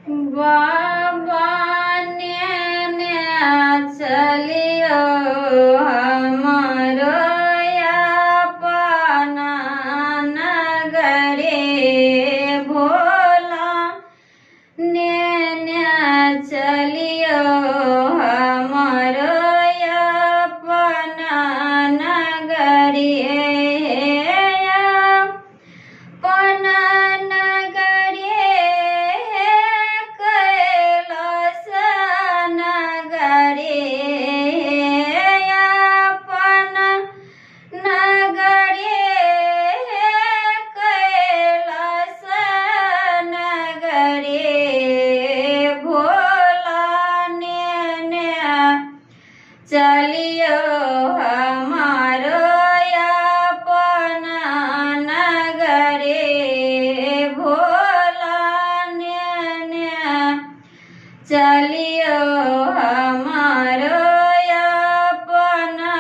बाबा ने चलियो हमारो अपना नगरे भोला ने चलियो हमारो अपना नगरे चलियो हमारो अपना नगरे भोला ने चलियो हमारो अपना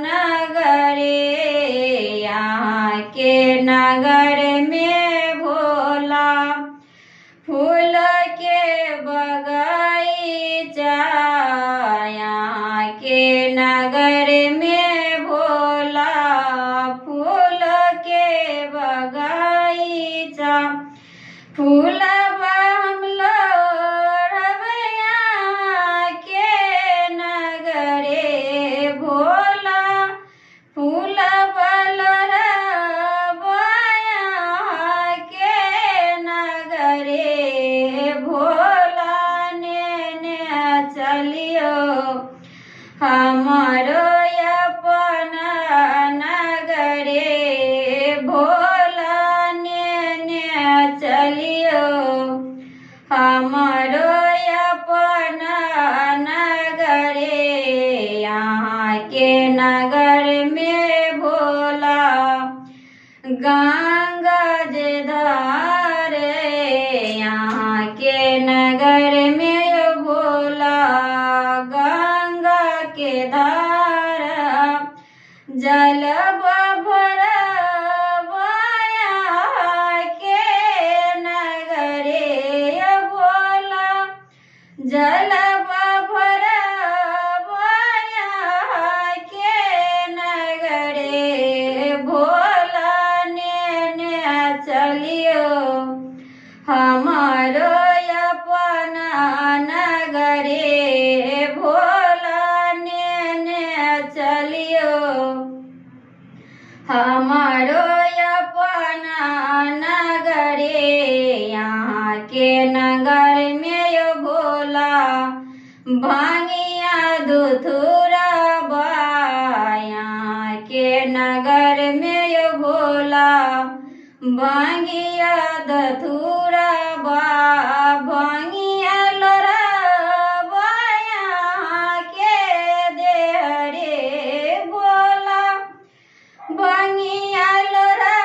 नगरे। यहाँ के नगर में भोला फूल के बगीचा, यहाँ के नगर में भोला फूल के बगीचा। फूल हम लोग यहाँ के नगरे भोला फूल हमारो अपना नगरे भोला ने चलियो हमारो अपना नगरे। यहाँ के नगर में भोला गंगा जधार, यहाँ के नगर में भोला के धारा जल भरा के नगरे भोला जल भरा के नगरे भोला ने चलियो हमारो अपना नगरे भोला चलियो हमारो अपना नगरे। यहाँ के नगर में भोला भांगिया धतूरा बा, यहाँ के नगर में भोला भांगिया धतूरा बा। भांगिया भांगिया लोरा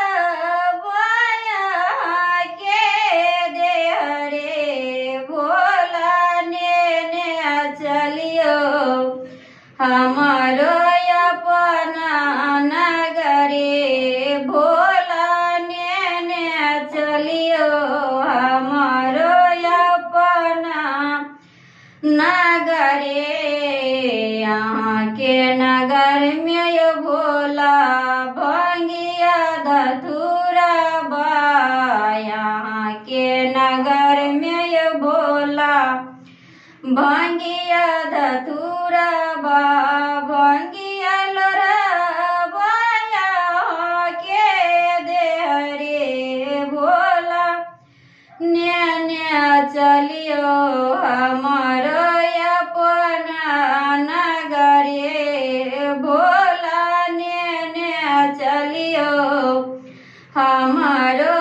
के देहरे भोला ने चलियो हमारो अपना नगरे भोला ने चलियो हमारो अपना नगरे। यहाँ के नगर में भोला भांगिया धतूरा बा, यहाँ के नगर में भोला भांगिया धतूरा बा। भांगिया लोरा के देहरे भोला ने चलियो हमारो अपना नगरे भोला ने चलियो हमारो